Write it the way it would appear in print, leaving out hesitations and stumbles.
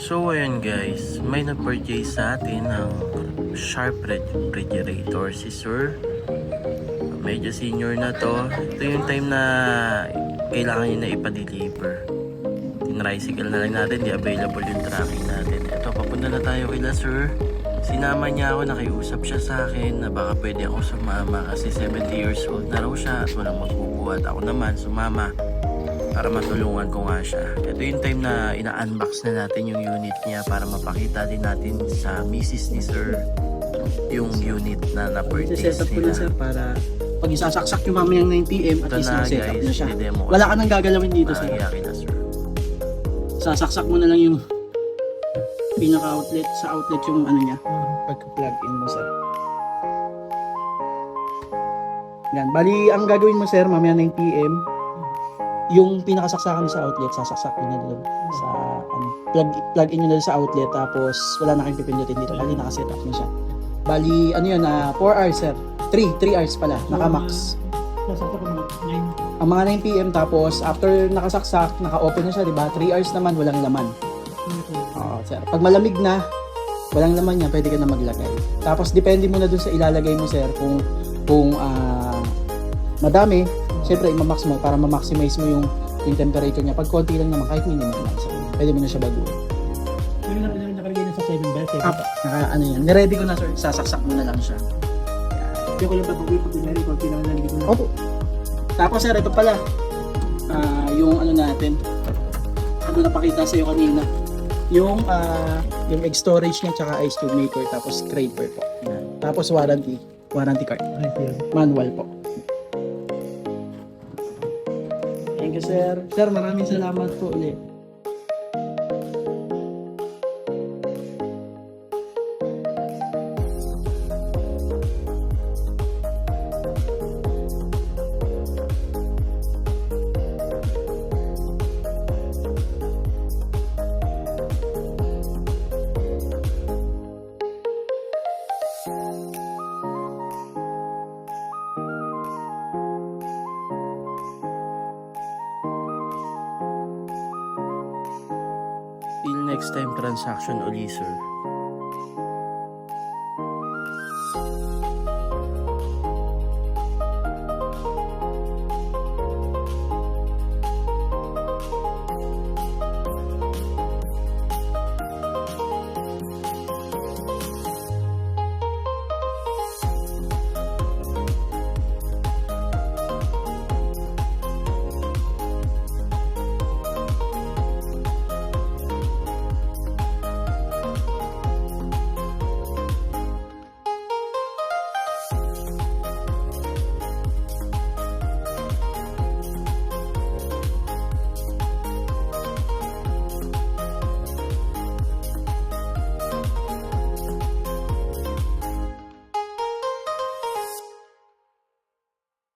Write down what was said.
So ayun guys, may nag-purchase sa atin ng Sharp refrigerator si Sir. Medyo senior na to. Ito yung time na kailangan niya na ipa-deliver. Tinricycle na lang natin, di available yung tracking natin. Ito, papunta na tayo kila Sir. Sinama niya ako, nakiusap siya sa akin na baka pwede ako sumama kasi 70 years old na raw siya at walang magbubuhat. Ako naman sumama para matulungan ko nga siya. Ito yung time na ina-unbox na natin yung unit niya para mapakita din natin sa misis ni Sir yung unit na na-purchase Set up ko na nila. sir para pag isasaksak yung mamayang 9 PM at Ito least na na-set up guys, na siya. didemo ko. Wala ka nang gagalawin dito sir. Maayakin na Sir. Sasaksak mo na lang yung pinaka-outlet sa outlet yung ano niya. Pagka-plug in mo sir. Yan. Bali, ang gagawin mo sir, mamaya 9 PM, yung pinakasaksakan sa outlet, sasaksak mo na doon sa ano, plug in nyo na sa outlet tapos wala na kayong pipindutin dito. Bali, nakaset up na siya. Bali, ano yun, 4 hours sir. 3 hours pala, naka-max. Sasakto ko mga 9. Ang mga 9 PM tapos after nakasaksak, naka-open na siya, di ba? 3 hours naman, walang laman. Oo, sir. Pag malamig na, walang laman niya, pwede ka na maglagay. Tapos depende mo na dun sa ilalagay mo sir kung madami, syempre i-max mo para ma-maximize mo yung temperature niya. Pag konti lang naman, kahit minimum lang sir. Pwede mo na siya baguhin. Yung nakalagay na sa 7 belt. Ano yan, niready ko na sir, sasaksak mo na lang siya. Yung ko lang babagoy pag pinari ko, pinakalalagay ko na. Opo. Tapos sir, ito pala, yung ano natin, ano napakita sa'yo kanina, yung egg storage niya, tsaka ice cube maker, tapos scraper po. Yan. Tapos warranty card, manual po. Thank you sir. Sir, maraming salamat po ulit. Till next time transaction uli Sir.